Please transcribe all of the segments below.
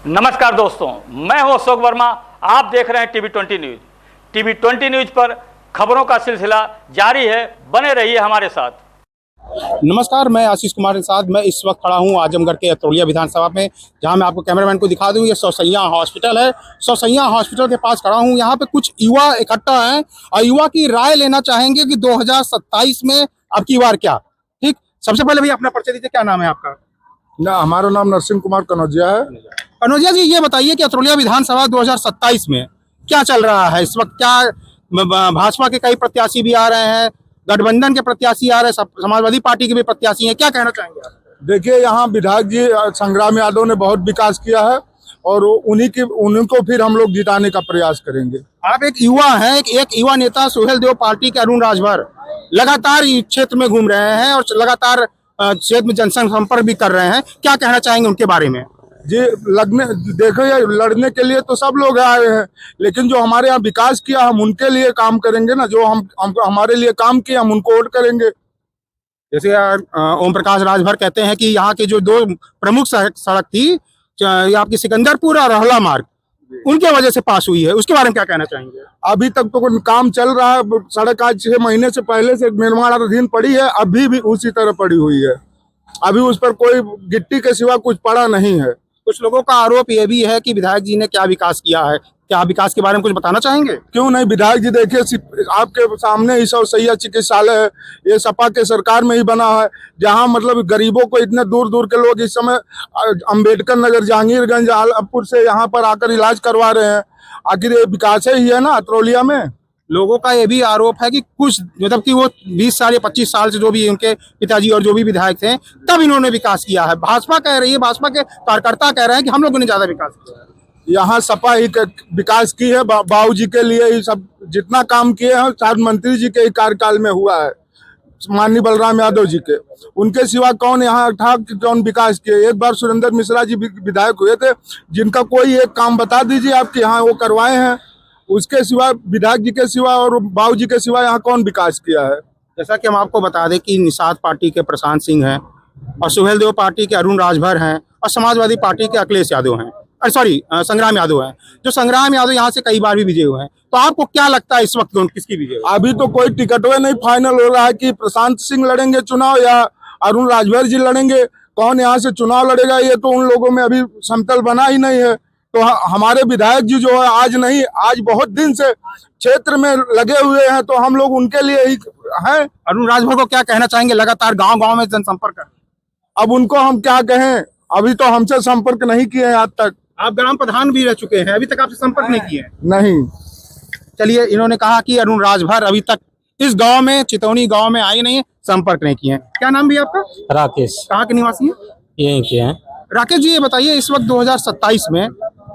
नमस्कार दोस्तों, मैं हूं अशोक वर्मा। आप देख रहे हैं टीवी 20 न्यूज। टीवी 20 न्यूज पर खबरों का सिलसिला जारी है, बने रहिए हमारे साथ। नमस्कार, मैं आशीष कुमार के साथ मैं इस वक्त खड़ा हूं आजमगढ़ के अतरौलिया विधानसभा में, जहां मैं आपको कैमरामैन को दिखा दूं। ये सौसैया हॉस्पिटल है। सौसैया हॉस्पिटल के पास खड़ा हूं। यहां पे कुछ युवा इकट्ठा हैं और युवा की राय लेना चाहेंगे कि 2027 में अब की बार क्या। ठीक, सबसे पहले भैया अपना परिचय दीजिए, क्या नाम है आपका? हमारा नाम नरसिंह कुमार कनौजिया है। कनौजिया जी, ये बताइए कि अतरौलिया विधानसभा 2027 में क्या चल रहा है इस वक्त? क्या भाजपा के कई प्रत्याशी भी आ रहे हैं, गठबंधन के प्रत्याशी आ रहे हैं, समाजवादी पार्टी के भी प्रत्याशी हैं, क्या कहना चाहेंगे आप? देखिए, यहाँ विधायक जी संग्राम यादव ने बहुत विकास किया है और उनको फिर हम लोग जिताने का प्रयास करेंगे। आप एक युवा हैं, एक युवा नेता सुहेल देव पार्टी के अरुण राजभर लगातार क्षेत्र में घूम रहे हैं और लगातार क्षेत्र में जनसंपर्क भी कर रहे हैं, क्या कहना चाहेंगे उनके बारे में? जी, देखो, ये लड़ने के लिए तो सब लोग आए हैं, लेकिन जो हमारे यहाँ विकास किया हम उनके लिए काम करेंगे ना। जो हम हमारे लिए काम किया हम उनको वोट करेंगे। जैसे ओम प्रकाश राजभर कहते हैं कि यहाँ की जो दो प्रमुख सड़क थी, ये आपकी सिकंदरपुर और रहला मार्ग, उनके वजह से पास हुई है, उसके बारे में क्या कहना चाहेंगे? अभी तक तो काम चल रहा है। सड़क आज 6 महीने से पहले से निर्माणाधीन पड़ी है, अभी भी उसी तरह पड़ी हुई है। अभी उस पर कोई गिट्टी के सिवा कुछ पड़ा नहीं है। कुछ लोगों का आरोप ये भी है कि विधायक जी ने क्या विकास किया है, क्या विकास के बारे में कुछ बताना चाहेंगे? क्यों नहीं, विधायक जी देखिए, आपके सामने ही सौसैया चिकित्सालय है, ये सपा के सरकार में ही बना है, जहां मतलब गरीबों को इतने दूर दूर के लोग इस समय अंबेडकर नगर, जहांगीरगंज, आलमपुर से यहाँ पर आकर इलाज करवा रहे हैं। आखिर ये विकास ही है ना अतरौलिया में। लोगों का ये भी आरोप है कि कुछ मतलब कि वो 20 साल या 25 साल से जो भी उनके पिताजी और जो भी विधायक थे तब इन्होंने विकास किया है। भाजपा कह रही है, भाजपा के कार्यकर्ता कह रहे हैं कि हम लोगों ने ज्यादा विकास किया है। यहाँ सपा ही विकास की है। बाबू जी के लिए ही सब जितना काम किए हैं शायद मंत्री जी के ही कार्यकाल में हुआ है, माननीय बलराम यादव जी के। उनके सिवा कौन यहाँ था कि कौन विकास किए? एक बार सुरेंद्र मिश्रा जी विधायक हुए थे, जिनका कोई एक काम बता दीजिए आपके यहाँ वो करवाए हैं। उसके सिवा, विधायक जी के सिवा और बाबू जी के सिवा यहाँ कौन विकास किया है? जैसा कि हम आपको बता दें कि निषाद पार्टी के प्रशांत सिंह हैं और सुहेल देव पार्टी के अरुण राजभर हैं और समाजवादी पार्टी के अखिलेश यादव हैं, संग्राम यादव हैं। जो संग्राम यादव यहाँ से कई बार भी विजय हुए हैं, तो आपको क्या लगता है इस वक्त किसकी विजय? अभी तो कोई टिकटवे नहीं फाइनल हो रहा है कि प्रशांत सिंह लड़ेंगे चुनाव या अरुण राजभर जी लड़ेंगे। कौन यहाँ से चुनाव लड़ेगा ये तो उन लोगों में अभी समतल बना ही नहीं है। तो हमारे विधायक जी जो है आज नहीं, आज बहुत दिन से क्षेत्र में लगे हुए हैं, तो हम लोग उनके लिए ही हैं। अरुण राजभर को क्या कहना चाहेंगे? लगातार गांव गांव में जनसंपर्क है। अब उनको हम क्या कहें, अभी तो हमसे संपर्क नहीं किए हैं आज तक। आप ग्राम प्रधान भी रह चुके हैं, अभी तक आपसे संपर्क नहीं किए? नहीं। चलिए, इन्होंने कहा कि अरुण राजभर अभी तक इस गांव में, चितौनी गांव में आई नहीं है, संपर्क नहीं किए हैं। क्या नाम भी आपका? राकेश। कहाँ के निवासी हैं? यहीं के हैं। राकेश जी, ये बताइए इस वक्त 2027 में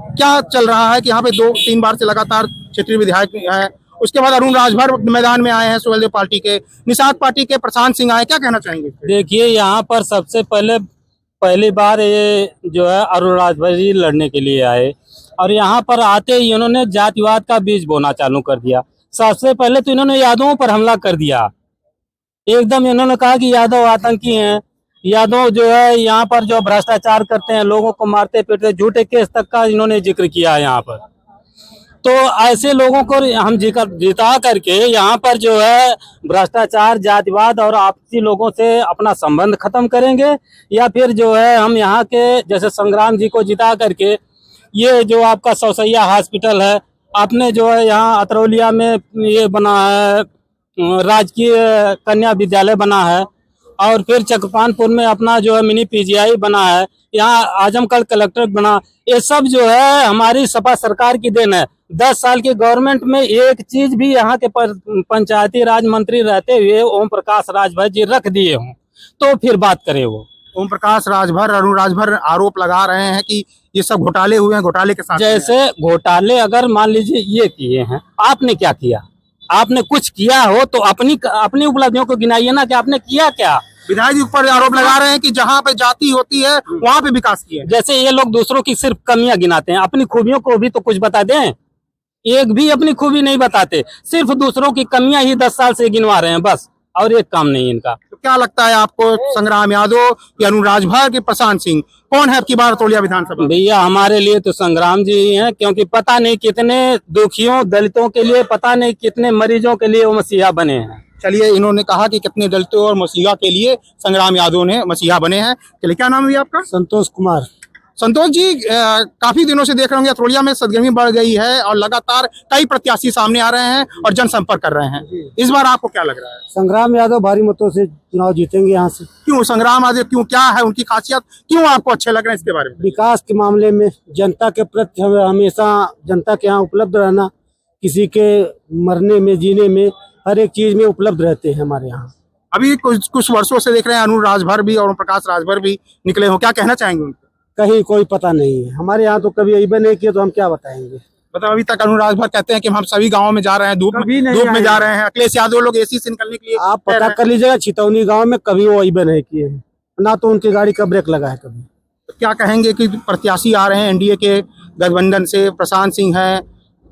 क्या चल रहा है कि यहाँ पे 2-3 बार से लगातार क्षेत्रीय विधायक है, उसके बाद अरुण राजभर मैदान में आए हैं, सुहेल देव पार्टी के, निषाद पार्टी के प्रशांत सिंह आए, क्या कहना चाहेंगे? देखिए, यहाँ पर सबसे पहली बार ये जो है अरुण राजभर जी लड़ने के लिए आए और यहाँ पर आते ही इन्होंने जातिवाद का बीज बोना चालू कर दिया। सबसे पहले तो इन्होंने यादवों पर हमला कर दिया। एकदम इन्होंने कहा कि यादव आतंकी हैं, यादव जो है यहाँ पर जो भ्रष्टाचार करते हैं, लोगों को मारते पीटते, झूठे केस तक का इन्होंने जिक्र किया यहाँ पर। तो ऐसे लोगों को हम जिता करके यहाँ पर जो है भ्रष्टाचार, जातिवाद और आपसी लोगों से अपना संबंध खत्म करेंगे, या फिर जो है हम यहाँ के जैसे संग्राम जी को जिता करके ये जो आपका सौसैया हॉस्पिटल है, आपने जो है यहाँ अतरौलिया में ये बना है, राजकीय कन्या विद्यालय बना है, और फिर चकपानपुर में अपना जो है मिनी पीजीआई बना है, यहाँ आजमगढ़ कलेक्टर बना। ये सब जो है हमारी सपा सरकार की देन है। 10 साल की गवर्नमेंट में एक चीज भी यहाँ के पंचायती राज मंत्री रहते हुए ओम प्रकाश राजभर जी रख दिए हों तो फिर बात करें। वो ओम प्रकाश राजभर, अरुण राजभर आरोप लगा रहे हैं कि ये सब घोटाले हुए हैं, घोटाले के साथ। जैसे घोटाले अगर मान लीजिए ये किए हैं, आपने क्या किया? आपने कुछ किया हो तो अपनी उपलब्धियों को गिनाइए ना कि आपने किया क्या। विधायक जी ऊपर आरोप लगा रहे हैं कि जहाँ पे जाति होती है वहाँ पे विकास किया है। जैसे ये लोग दूसरों की सिर्फ कमियां गिनाते हैं, अपनी खूबियों को भी तो कुछ बता दें। एक भी अपनी खूबी नहीं बताते, सिर्फ दूसरों की कमियां ही 10 साल से गिनवा रहे हैं बस। और एक काम नहीं इनका। तो क्या लगता है आपको, संग्राम यादव या अरुण राजभर के प्रशांत सिंह, कौन है अब की बार अतरौलिया विधानसभा? भैया हमारे लिए तो संग्राम जी ही हैं, क्योंकि पता नहीं कितने दुखियों दलितों के लिए, पता नहीं कितने मरीजों के लिए वो मसीहा बने हैं। चलिए, इन्होंने कहा कि कितने दलितों और मसीहा के लिए संग्राम यादव ने मसीहा बने हैं। चलिए, क्या नाम है आपका? संतोष कुमार। संतोष जी, काफी दिनों से देख रहे होंगे अतरौलिया में सरगर्मी बढ़ गई है और लगातार कई प्रत्याशी सामने आ रहे हैं और जनसंपर्क कर रहे हैं। इस बार आपको क्या लग रहा है? संग्राम यादव भारी मतों से चुनाव जीतेंगे यहाँ से। क्यों संग्राम यादव, क्यों, क्या है उनकी खासियत, क्यों आपको अच्छे लग रहे हैं, इसके बारे में? विकास के मामले में जनता के प्रति हमेशा जनता के यहाँ उपलब्ध रहना, किसी के मरने में जीने में हर एक चीज में उपलब्ध रहते हैं हमारे यहाँ। अभी कुछ वर्षों से देख रहे हैं अरुण राजभर भी और प्रकाश राजभर भी निकले हो, क्या कहना चाहेंगे उनको? कहीं कोई पता नहीं है हमारे यहाँ, तो कभी अइबे नहीं किए तो हम क्या बताएंगे। मतलब अभी तक अरुण राजभर कहते हैं कि हम सभी गांवों में जा रहे हैं, धूप में जा रहे हैं। अखिलेश यादव लोग एसी से निकलने के लिए आप पता कर लीजिएगा, छितौनी गांव में कभी वो अइबे नहीं किए हैं, ना तो उनकी गाड़ी का ब्रेक लगा है कभी। तो क्या कहेंगे कि प्रत्याशी आ रहे हैं एनडीए के गठबंधन से, प्रशांत सिंह हैं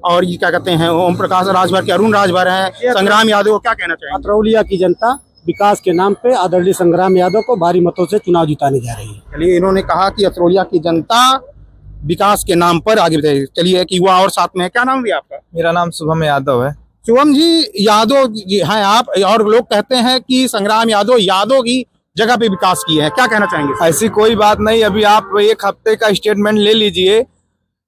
और ये क्या कहते हैं ओम प्रकाश राजभर के अरुण राजभर हैं, संग्राम यादव, क्या कहना चाहेंगे? अतरौलिया की जनता विकास के नाम पे आदरणीय संग्राम यादव को भारी मतों से चुनाव जिताने जा रही है। चलिए, इन्होंने कहा कि अतरौलिया की जनता विकास के नाम पर आगे बढ़ेगी। चलिए, एक युवा और साथ में है, क्या नाम भी आपका? मेरा नाम शुभम यादव है। शुभम जी, यादव जी हैं आप, और लोग कहते हैं कि संग्राम यादव की जगह पे विकास किए हैं, क्या कहना चाहेंगे? ऐसी कोई बात नहीं। अभी आप एक हफ्ते का स्टेटमेंट ले लीजिए।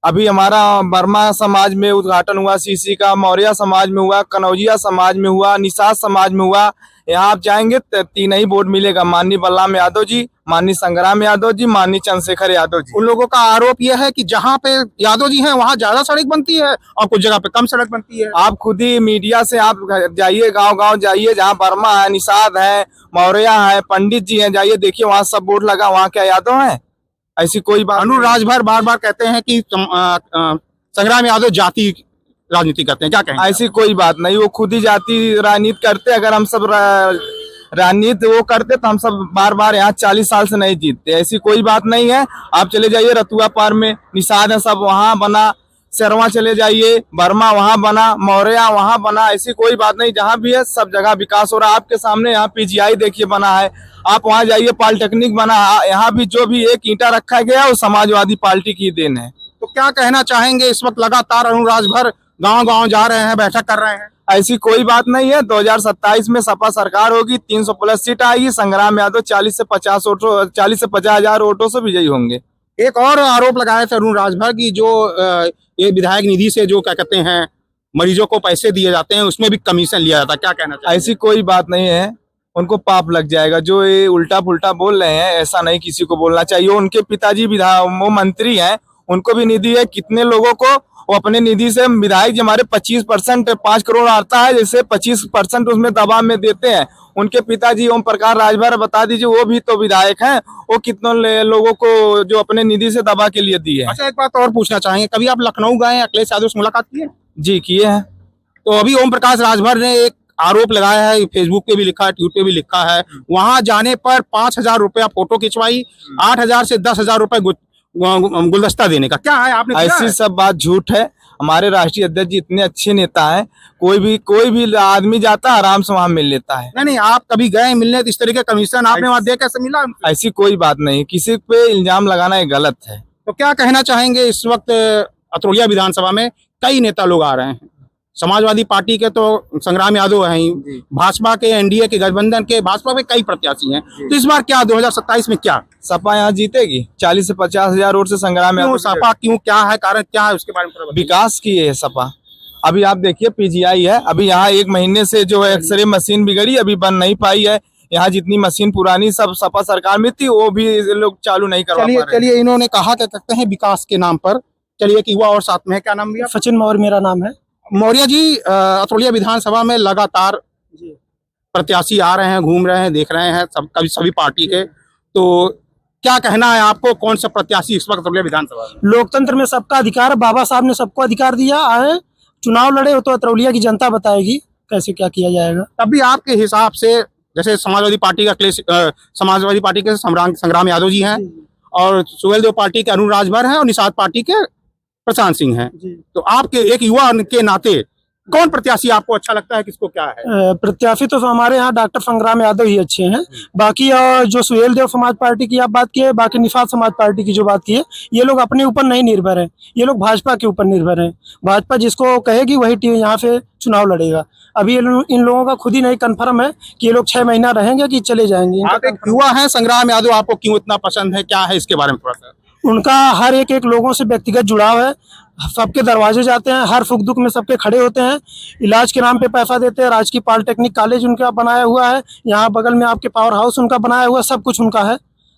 अभी हमारा वर्मा समाज में उद्घाटन हुआ, सीसी का, मौर्य समाज में हुआ, कनौजिया समाज में हुआ, निषाद समाज में हुआ। यहाँ आप जाएंगे तीन ही बोर्ड मिलेगा, माननीय बलराम यादव जी, माननीय संग्राम यादव जी, माननीय चंद्रशेखर यादव जी। उन लोगों का आरोप यह है कि जहाँ पे यादव जी हैं वहाँ ज्यादा सड़क बनती है और कुछ जगह पे कम सड़क बनती है। आप खुद ही मीडिया से आप जाइए, गांव जाइए, जहाँ वर्मा है, निषाद है, मौर्य है, पंडित जी हैं, जाइए देखिए, वहाँ सब बोर्ड लगा, वहाँ क्या यादव है? ऐसी कोई बात। अरुण राजभर बार बार कहते हैं कि संग्राम यादव जाति राजनीति करते हैं, क्या कहें? ऐसी कोई बात नहीं, वो खुद ही जाति राजनीति करते। अगर हम सब राजनीति वो करते तो हम सब बार बार यहाँ 40 साल से नहीं जीतते। ऐसी कोई बात नहीं है। आप चले जाइए रतुआ पार में, निषाद है, सब वहाँ बना। शर्मा चले जाइए, वर्मा वहाँ बना, मौर्य वहाँ बना। ऐसी कोई बात नहीं, जहाँ भी है सब जगह विकास हो रहा है। आपके सामने यहाँ पीजीआई देखिए बना है, आप वहाँ जाइए, पॉलिटेक्निक बना है। यहाँ भी जो भी एक ईंटा रखा गया वो समाजवादी पार्टी की देन है। तो क्या कहना चाहेंगे, इस वक्त लगातार अरुण राजभर गांव जा रहे हैं, बैठक कर रहे हैं? ऐसी कोई बात नहीं है। 2027 में सपा सरकार होगी, 300 प्लस सीट आएगी। संग्राम यादव 40 से 50 हजार वोटों से विजयी होंगे। एक और आरोप लगाए थे अरुण राजभर की, जो ये विधायक निधि से जो क्या कहते हैं मरीजों को पैसे दिए जाते हैं, उसमें भी कमीशन लिया जाता है, क्या कहना चाहिए? ऐसी कोई बात नहीं है, उनको पाप लग जाएगा। जो ये उल्टा पुल्टा बोल रहे हैं, ऐसा नहीं किसी को बोलना चाहिए। उनके पिताजी वो मंत्री हैं, उनको भी निधि है। कितने लोगों को वो अपने निधि से, विधायक जी हमारे 25% 5 करोड़ आता है, जैसे 25% उसमें दबाव में देते हैं। उनके पिताजी ओम प्रकाश राजभर, बता दीजिए, वो भी तो विधायक हैं। वो कितने लोगों को जो अपने निधि से दबा के लिए दिए हैं। अच्छा, एक बात और पूछना चाहेंगे, कभी आप लखनऊ गए, अखिलेश यादव से मुलाकात की है? जी किए हैं। तो अभी ओम प्रकाश राजभर ने एक आरोप लगाया है, फेसबुक पे भी लिखा है, ट्विटर पे भी लिखा है, वहां जाने पर 5,000 रुपया फोटो खिंचवाई, 8,000 से 10,000 रुपए गुलदस्ता देने का, क्या है? आपने ऐसी सब बात झूठ है। हमारे राष्ट्रीय अध्यक्ष जी इतने अच्छे नेता हैं, कोई भी आदमी जाता है आराम से वहाँ मिल लेता है। नहीं, आप कभी गए मिलने तो इस तरह के कमीशन आपने वहाँ दे कैसे मिला? ऐसी कोई बात नहीं, किसी पे इल्जाम लगाना ये गलत है। तो क्या कहना चाहेंगे, इस वक्त अतरौलिया विधानसभा में कई नेता लोग आ रहे हैं, समाजवादी पार्टी के तो संग्राम यादव हैं ही, भाजपा के, एनडीए के गठबंधन के, भाजपा में कई प्रत्याशी हैं, तो इस बार क्या 2027 में क्या सपा यहाँ जीतेगी? 40 से 50 हजार वोट से संग्राम यादव। सपा क्यों, क्या है कारण, क्या है उसके बारे में? विकास की है सपा। अभी आप देखिए पीजीआई है, अभी यहाँ 1 महीने से जो एक्सरे मशीन बिगड़ी, अभी बन नहीं पाई है। यहाँ जितनी मशीन पुरानी सब सपा सरकार में थी, वो भी लोग चालू नहीं करवा पा रहे। चलिए, इन्होंने कहा क्या कहते हैं विकास के नाम पर। चलिए, एक युवा और साथ में है, क्या नाम भैया? सचिन मौर्य मेरा नाम है। मौर्य जी, अतरौलिया विधानसभा में लगातार प्रत्याशी आ रहे हैं, घूम रहे हैं, देख रहे हैं सभी पार्टी के, तो क्या कहना है आपको, कौन सा प्रत्याशी इस वक्त अतरौलिया विधानसभा में? लोकतंत्र में सबका अधिकार है, बाबा साहब ने सबको अधिकार दिया है। चुनाव लड़े हो तो अतरौलिया की जनता बताएगी कैसे क्या किया जाएगा। तब भी आपके हिसाब से, जैसे समाजवादी पार्टी का समाजवादी पार्टी के संग्राम यादव जी हैं, और सुहेलदेव पार्टी के अरुण राजभर हैं, और निषाद पार्टी के प्रशांत सिंह हैं, तो आपके एक युवा के नाते कौन प्रत्याशी आपको अच्छा लगता है, किसको क्या है? प्रत्याशी तो हमारे यहाँ डॉक्टर संग्राम यादव ही अच्छे हैं। बाकी जो सुहेल देव समाज पार्टी की आप बात किए, बाकी निफात समाज पार्टी की जो बात की है, ये लोग अपने ऊपर नहीं निर्भर है, ये लोग भाजपा के ऊपर निर्भर है। भाजपा जिसको कहेगी वही यहाँ से चुनाव लड़ेगा। अभी इन लोगों का खुद ही नहीं कन्फर्म है कि ये लोग 6 महीना रहेंगे कि चले जाएंगे। आप एक युवा हैं, संग्राम यादव आपको क्यों इतना पसंद है, क्या है इसके बारे में थोड़ा सा? उनका हर एक लोगों से व्यक्तिगत जुड़ाव है, सबके दरवाजे जाते हैं, हर सुख दुख में सबके खड़े होते हैं, इलाज के नाम पे पैसा देते हैं। राजकीय पॉलिटेक्निक कॉलेज उनका बनाया हुआ है, यहाँ बगल में आपके पावर हाउस उनका बनाया हुआ है, सब कुछ उनका है।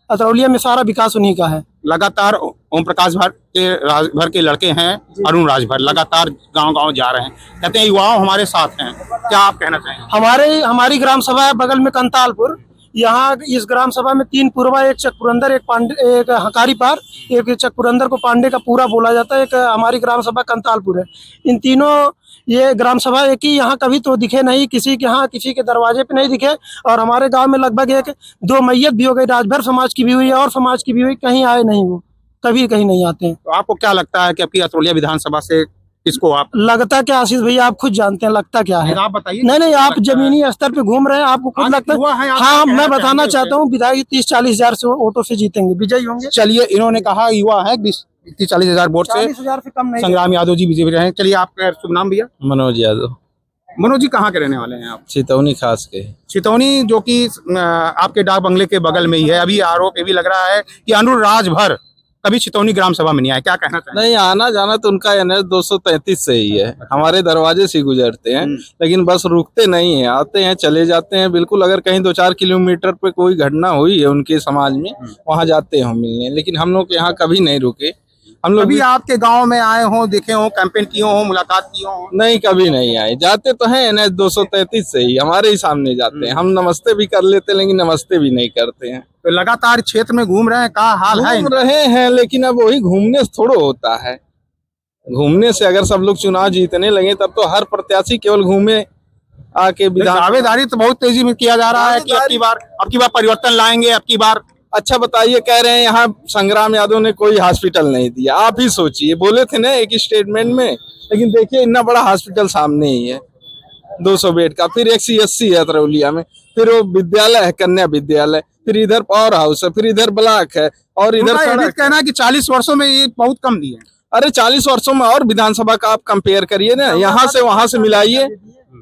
अतरौलिया में सारा विकास उन्हीं का है। लगातार ओम प्रकाश राजभर के लड़के हैं, अरुण राजभर लगातार गांव-गांव जा रहे हैं, कहते हैं युवाओं हमारे साथ हैं, क्या आप कहना चाहेंगे? हमारी ग्राम सभा है बगल में कंतालपुर, यहाँ इस ग्राम सभा में 3 पूर्वा, एक चकपुरंदर, एक पांडे, एक हकारी पार, एक चकपुरंदर को पांडे का पूरा बोला जाता है। एक हमारी ग्राम सभा कंतालपुर है। इन तीनों ये ग्राम सभा एक ही यहाँ कभी तो दिखे नहीं, किसी के यहाँ किसी के दरवाजे पे नहीं दिखे। और हमारे गांव में लगभग 1-2 मैयत भी हो गई, राजभर समाज की भी हुई और समाज की भी हुई, कहीं आए नहीं, वो कभी कहीं नहीं आते हैं। तो आपको क्या लगता है कि आपकी अतरौलिया विधानसभा से किसको आप लगता क्या आशीष भैया, आप खुद जानते हैं लगता क्या है? आप बताइए। नहीं, आप जमीनी स्तर पे घूम रहे हैं, आपको खुद लगता है? हाँ, मैं बताना चाहता हूँ, विधायक 30-40 हजार से वोटों से जीतेंगे, विजयी होंगे। चलिए, इन्होंने कहा युवा है, 30-40 हजार वोट से 40 हजार से कम नहीं। संग्राम यादव जी विजयी रहे। चलिए, आपका शुभ नाम भैया? मनोज यादव। मनोज जी कहाँ के रहने वाले हैं आप? चितौनी खास के। चितौनी, जो कि आपके डाक बंगले के बगल में ही है। अभी आरोप ये भी लग रहा है कि अरुण राजभर कभी चितौनी ग्राम सभा में नहीं आए, क्या कहना चाहिए? नहीं, आना जाना तो उनका NH 233 से ही है, हमारे दरवाजे से गुजरते हैं, लेकिन बस रुकते नहीं है, आते हैं चले जाते हैं। बिल्कुल, अगर कहीं 2-4 किलोमीटर पे कोई घटना हुई है उनके समाज में, वहाँ जाते हैं मिलने, लेकिन हम लोग यहाँ कभी नहीं रुके। हम लोग कभी आपके गांव में आए हों, देखे हों, कैंपेन किए हों, मुलाकात की हों? नहीं, कभी नहीं आए। जाते तो हैं NH 233 से ही, हमारे ही सामने जाते हैं। हम नमस्ते भी कर लेते हैं, लेकिन नमस्ते भी नहीं करते हैं। तो लगातार क्षेत्र में घूम रहे हैं, क्या हाल है? घूम रहे हैं, लेकिन अब वही घूमने से थोड़ा होता है। घूमने से अगर सब लोग चुनाव जीतने लगे तब तो हर प्रत्याशी केवल घूमे आके दावेदारी तो बहुत तेजी में किया जा रहा है कि अब की बार परिवर्तन लाएंगे, अब की बार। अच्छा बताइए, कह रहे हैं यहाँ संग्राम यादव ने कोई हॉस्पिटल नहीं दिया। आप ही सोचिए, बोले थे ना एक स्टेटमेंट में, लेकिन देखिए इतना बड़ा हॉस्पिटल सामने ही है, 200 बेड का, फिर एक CSC है अतरौलिया में, फिर वो विद्यालय है, कन्या विद्यालय, फिर इधर पावर हाउस है, फिर इधर ब्लॉक है, और इधर कहना है कि 40 वर्षों में ये बहुत कम दिए। अरे 40 वर्षों में और विधानसभा का आप कंपेयर करिए ना, यहाँ से वहां से मिलाइए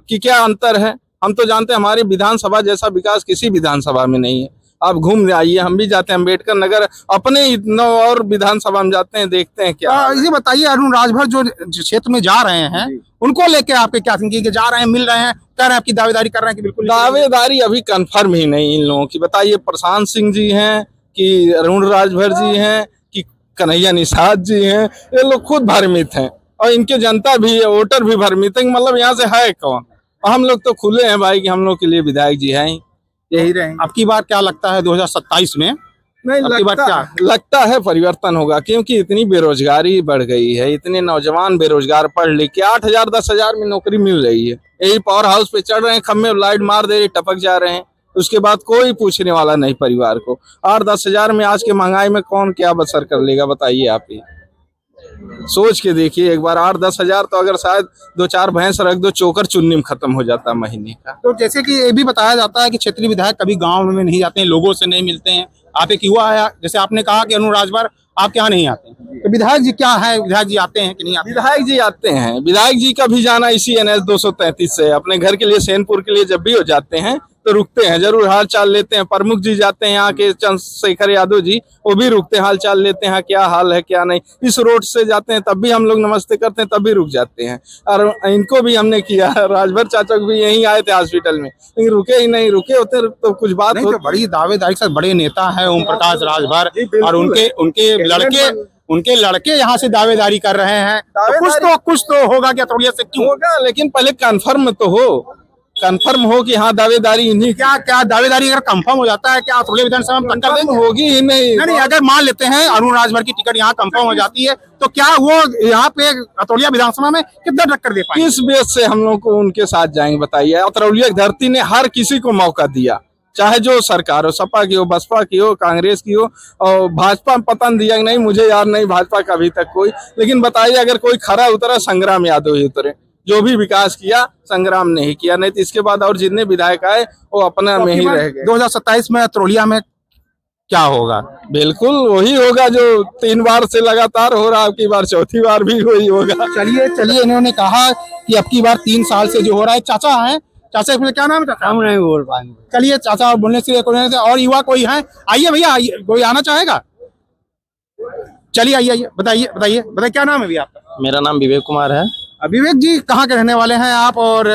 कि क्या अंतर है। हम तो जानते हैं हमारी विधानसभा जैसा विकास किसी विधानसभा में नहीं है। आप घूम आइए, हम भी जाते हैं अम्बेडकर नगर, अपने इतना और विधानसभा में जाते हैं, देखते हैं क्या। ये बताइए, अरुण राजभर जो क्षेत्र में जा रहे हैं, उनको लेके आपके क्या थिंकिंग, कि जा रहे हैं, मिल रहे हैं, कह रहे हैं, आपकी दावेदारी कर रहे हैं कि बिल्कुल? दावेदारी अभी कंफर्म ही नहीं इन लोगों की। बताइए, प्रशांत सिंह जी हैं कि अरुण राजभर जी हैं कि कन्हैया निषाद जी हैं, ये लोग खुद भ्रमित हैं और इनके जनता भी, वोटर भी भ्रमित है। मतलब यहाँ से है कौन? हम लोग तो खुले हैं भाई कि हम लोग के लिए विधायक जी हैं, यही रहे। अब की बार क्या लगता है 2027 में? नहीं लगता है परिवर्तन होगा, क्योंकि इतनी बेरोजगारी बढ़ गई है, इतने नौजवान बेरोजगार पढ़ लिख के 8,000 10,000 में नौकरी मिल रही है। यही पावर हाउस पे चढ़ रहे हैं, खम्भे लाइट मार दे रहे, टपक जा रहे हैं, उसके बाद कोई पूछने वाला नहीं परिवार को। 8-10 हजार में आज के महंगाई में कौन क्या बसर कर लेगा, बताइए आप ही सोच के देखिए एक बार। 8-10 हजार तो अगर शायद 2-4 भैंस रख दो, चोकर चुन्नी में खत्म हो जाता महीने का। तो जैसे कि ये भी बताया जाता है कि क्षेत्रीय विधायक कभी गांव में नहीं जाते हैं, लोगों से नहीं मिलते हैं। आप एक युवा है, जैसे आपने कहा कि अरुण राजभर आपके यहाँ नहीं आते हैं, तो विधायक जी क्या है, विधायक जी आते हैं कि नहीं आते? विधायक जी आते हैं, विधायक जी का भी जाना इसी NH 233 से। अपने घर के लिए, सैनपुर के लिए जब भी हो जाते हैं तो रुकते हैं, जरूर हाल चाल लेते हैं। प्रमुख जी जाते हैं यहाँ के, चंद्रशेखर यादव जी, वो भी रुकते हैं, हाल चाल लेते हैं, क्या हाल है क्या नहीं। इस रोड से जाते हैं तब भी हम लोग नमस्ते करते हैं, तब भी रुक जाते हैं। और इनको भी हमने किया, राजभर चाचा भी यहीं आए थे हॉस्पिटल में, लेकिन रुके ही नहीं। रुके होते तो कुछ बात नहीं, तो बड़ी दावेदारी के साथ बड़े नेता है ओम प्रकाश राजभर, और उनके लड़के यहाँ से दावेदारी कर रहे हैं, तो कुछ तो होगा क्या, थोड़ी से क्यों होगा, लेकिन पहले कंफर्म तो हो, कंफर्म हो कि हाँ दावेदारी इन्हीं। क्या दावेदारी अगर कंफर्म हो जाता है, क्या अतरौलिया विधानसभा में टक्कर देंगे? होगी ही नहीं। अगर मान लेते हैं अरुण राजभर की टिकट यहाँ कंफर्म हो जाती है, तो क्या वो यहाँ पे अतरौलिया विधानसभा में कितना टक्कर दे पाएंगे? किस बेस से हम लोग को उनके साथ जाएंगे बताइए। अतरौलिया धरती ने हर किसी को मौका दिया, चाहे जो सरकार हो, सपा की हो, बसपा की हो, कांग्रेस की हो, और भाजपा में पता दिया नहीं, मुझे याद नहीं भाजपा का अभी तक कोई। लेकिन बताइए, अगर कोई खरा उतरा, संग्राम यादव ही उतरे, जो भी विकास किया संग्राम ने ही किया, नहीं तो इसके बाद और जितने विधायक आए वो अपना में ही रह गए। 2027 में अतरौलिया में क्या होगा? बिल्कुल वही होगा जो 3 बार से लगातार हो रहा है, अब की बार चौथी बार भी वही होगा। चलिए इन्होंने कहा कि अब की बार 3 साल से जो हो रहा है। चाचा हैं, चाचा फिर क्या नाम है चाचा? हम नहीं बोल पाएंगे। चलिए चाचा बोलने से और युवा कोई है? आइए भैया, आइए, कोई आना चाहेगा? चलिए आइए, बताइए क्या नाम है भैया आपका? मेरा नाम विवेक कुमार है। विवेक जी, कहाँ के रहने वाले हैं आप और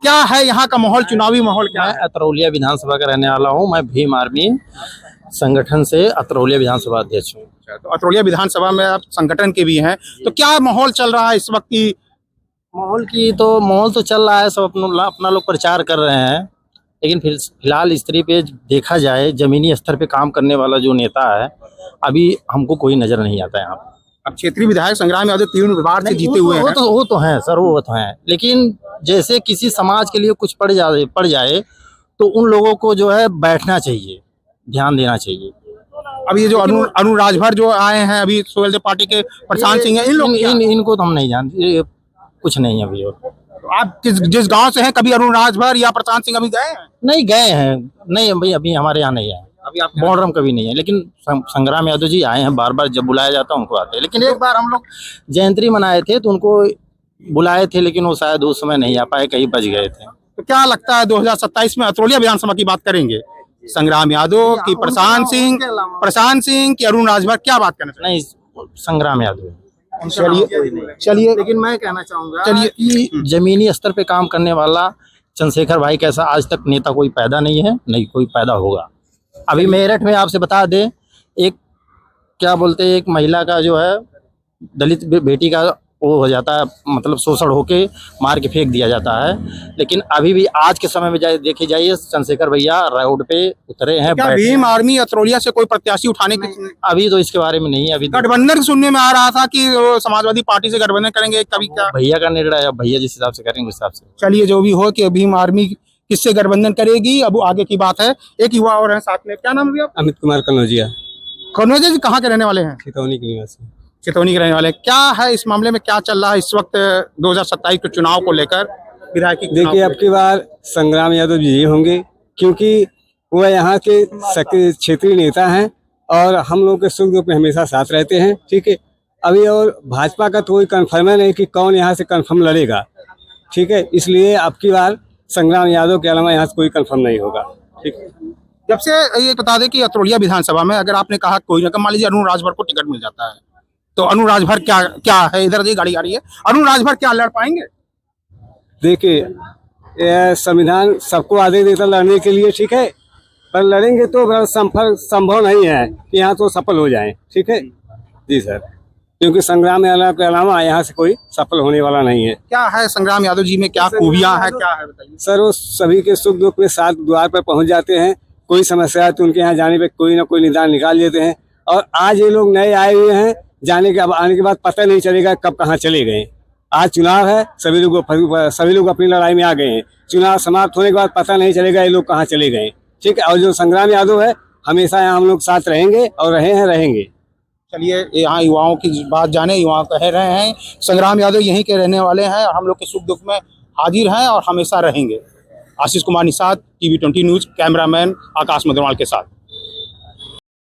क्या है यहाँ का माहौल, चुनावी माहौल क्या है? मैं अतरौलिया विधानसभा का रहने वाला हूँ। मैं भीम आर्मी संगठन से अतरौलिया विधानसभा अध्यक्ष हूँ। तो अतरौलिया विधानसभा में आप संगठन के भी हैं, तो क्या माहौल चल रहा है इस वक्त की? माहौल तो चल रहा है, सब अपना लोग प्रचार कर रहे हैं, लेकिन फिलहाल स्त्री पे देखा जाए, जमीनी स्तर पे काम करने वाला जो नेता है अभी हमको कोई नजर नहीं आता है यहाँ पर। अब क्षेत्रीय विधायक संग्राम यादव 3 बार से जीते हुए हैं। वो तो हैं सर, वो तो हैं, लेकिन जैसे किसी समाज के लिए कुछ पड़ जाए तो उन लोगों को जो है बैठना चाहिए, ध्यान देना चाहिए। अब ये जो अनु राजभर जो आए हैं अभी सोहेल पार्टी के प्रशांत सिंह है, इनको तो हम नहीं जानते, ये कुछ नहीं है अभी। तो आप जिस गांव से हैं, कभी अरुण राजभर या प्रशांत सिंह अभी गए हैं? नहीं गए हैं, नहीं भाई, अभी हमारे यहाँ नहीं है, अभी आप बॉर्डर में कभी नहीं है, लेकिन संग्राम यादव जी आए हैं, बार बार जब बुलाया जाता है उनको आते हैं। लेकिन एक बार हम लोग जयंती मनाए थे तो उनको बुलाए थे, लेकिन वो शायद उस समय नहीं आ पाए, कहीं बच गए थे। तो क्या लगता है 2027 में अतरौलिया विधानसभा की बात करेंगे? संग्राम यादव की प्रशांत सिंह की अरुण राजभर, क्या बात करना चाहिए? नहीं, संग्राम यादव। चलिए लेकिन मैं कहना चाहूंगा कि जमीनी स्तर पे काम करने वाला चंद्रशेखर भाई कैसा आज तक नेता कोई पैदा नहीं है, नहीं कोई पैदा होगा। अभी मेरठ में आपसे बता दें, एक क्या बोलते हैं, एक महिला का जो है दलित बेटी का वो हो जाता है, मतलब शोषण होके मार के फेंक दिया जाता है। लेकिन अभी भी आज के समय में देखे जाइए, चंद्रशेखर भैया रोड पे उतरे हैं। क्या भीम आर्मी अतरौलिया से कोई प्रत्याशी उठाने की? अभी तो इसके बारे में नहीं है। अभी गठबंधन सुनने में आ रहा था कि वो समाजवादी पार्टी से गठबंधन करेंगे, कभी क्या? भैया का निर्णय है, भैया जिस हिसाब से करेंगे उस हिसाब से। चलिए, जो भी हो कि भीम आर्मी किससे गठबंधन करेगी अब आगे की बात है। एक युवा और है साथ में, क्या नाम है भैया? अमित कुमार कनौजिया, कनौजिया जी कहाँ के रहने वाले हैं? खितौनी के निवासी। चितौनी के रहने वाले। क्या है इस मामले में, क्या चल रहा है इस वक्त 2027 के चुनाव को लेकर? विधायक देखिए, अब की बार संग्राम यादव जी होंगे, क्योंकि वह यहाँ के क्षेत्रीय नेता हैं और हम लोग के सुख दुख में हमेशा साथ रहते हैं। ठीक है, अभी और भाजपा का तो कोई कन्फर्म है नहीं कि कौन यहाँ से कन्फर्म लड़ेगा। ठीक है, इसलिए अब की बार संग्राम यादव के अलावा यहाँ से कोई कन्फर्म नहीं होगा। ठीक है, जब से ये बता दें कि अतरौलिया विधानसभा में अगर आपने कहा कोई ना, मान लीजिए अरुण राजभर को टिकट मिल जाता है, तो अरुण राजभर क्या है, इधर ये गाड़ी आ रही है, अरुण राजभर क्या लड़ पाएंगे? देखिए, यह संविधान सबको आदेश देता लड़ने के लिए, ठीक है, पर लड़ेंगे तो संभव नहीं है कि यहाँ तो सफल हो जाएं। ठीक है जी सर, क्योंकि संग्राम यादव के अलावा यहाँ से कोई सफल होने वाला नहीं है। क्या है संग्राम यादव जी में, क्या खूबियां है, क्या है बताइए? सर, वो सभी के सुख दुख में साथ द्वार पर पहुँच जाते हैं। कोई समस्या है तो उनके यहाँ जाने पे कोई ना कोई निदान निकाल लेते हैं। और आज ये लोग नए आए हुए हैं, आने के बाद पता नहीं चलेगा कब कहाँ चले गए। आज चुनाव है, सभी लोग अपनी लड़ाई में आ गए हैं। चुनाव समाप्त होने के बाद पता नहीं चलेगा ये लोग कहाँ चले गए। ठीक है, और जो संग्राम यादव है, हमेशा यहाँ हम लोग साथ रहेंगे और रहेंगे। चलिए, यहाँ युवाओं की बात जाने। युवा कह रहे हैं संग्राम यादव यहीं के रहने वाले हैं, हम लोग के सुख दुख में हाजिर हैं और हमेशा रहेंगे। Ashish Kumar Nishad, TV 20 news, cameraman Akash Madhurwal के साथ।